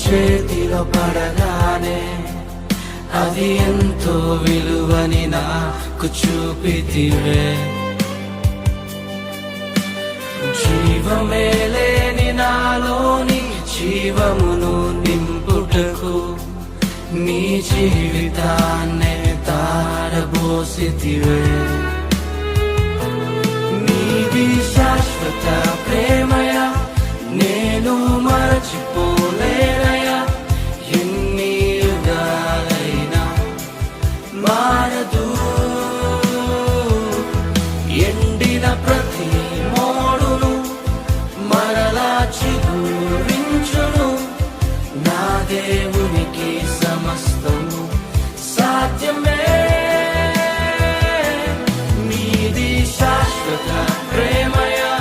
చేతిలో పడగానే అది ఎంతో విలువని నాకు చూపితివే. జీవమే లేని నాలోని జీవమును నింపుటకు నీ జీవితాన్నే తారబోసితివే.